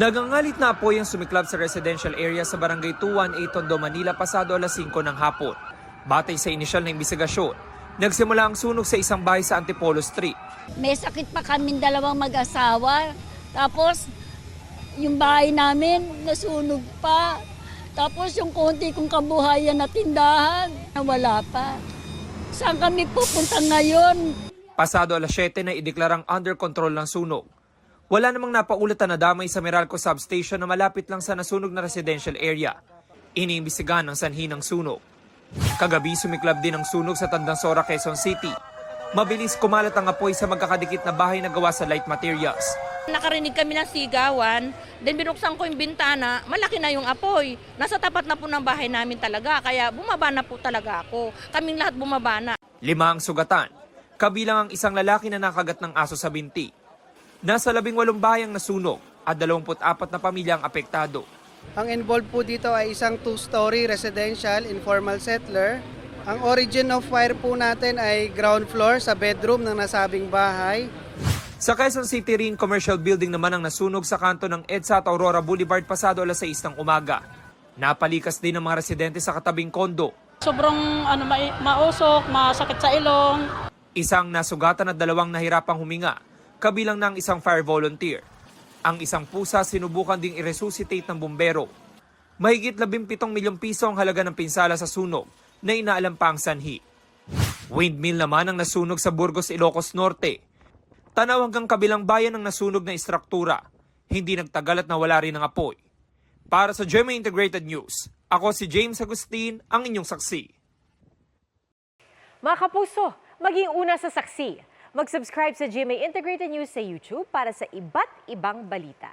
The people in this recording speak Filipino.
Nagangalit na apoy ang sumiklab sa residential area sa Barangay 218 Tondo, Manila pasado alas 5 ng hapon. Batay sa inisyal na imbestigasyon, nagsimula ang sunog sa isang bahay sa Antipolo Street. May sakit pa kaming dalawang mag-asawa. Tapos, yung bahay namin, nasunog pa. Tapos yung konti kong kabuhayan na tindahan, nawala pa. Saan kami pupunta ngayon? Pasado alas 7 na ideklarang under control ng sunog. Wala namang napaulat na damay sa Meralco substation na malapit lang sa nasunog na residential area. Iniimbestigahan ang sanhi ng sunog. Kagabi sumiklab din ang sunog sa Tandansora, Quezon City. Mabilis kumalat ang apoy sa magkakadikit na bahay na gawa sa light materials. Nakarinig kami ng sigawan, then binuksan ko yung bintana, malaki na yung apoy. Nasa tapat na po ng bahay namin talaga, kaya bumaba na po talaga ako. Kaming lahat bumaba na. 5 ang sugatan, kabilang ang isang lalaki na nakagat ng aso sa binti. Nasa 18 bayang nasunog at 24 na pamilya ang apektado. Ang involved po dito ay isang 2-story residential informal settler. Ang origin of fire po natin ay ground floor sa bedroom ng nasabing bahay. Sa Quezon City rin, commercial building naman ang nasunog sa kanto ng EDSA at Aurora Boulevard pasado alas 6 ng umaga. Napalikas din ang mga residente sa katabing kondo. Sobrang mausok, masakit sa ilong. Isang nasugatan at 2 nahirapang huminga, kabilang ng isang fire volunteer. Ang isang pusa sinubukan ding i-resuscitate ng bumbero. Mahigit 17 milyong piso ang halaga ng pinsala sa sunog na inaalam pa ang sanhi. Windmill naman ang nasunog sa Burgos, Ilocos Norte. Tanaw hanggang kabilang bayan ang nasunog na istruktura. Hindi nagtagal at nawala rin ang apoy. Para sa GMA Integrated News, ako si James Agustin, ang inyong saksi. Mga kapuso, maging una sa saksi. Mag-subscribe sa GMA Integrated News sa YouTube para sa iba't ibang balita.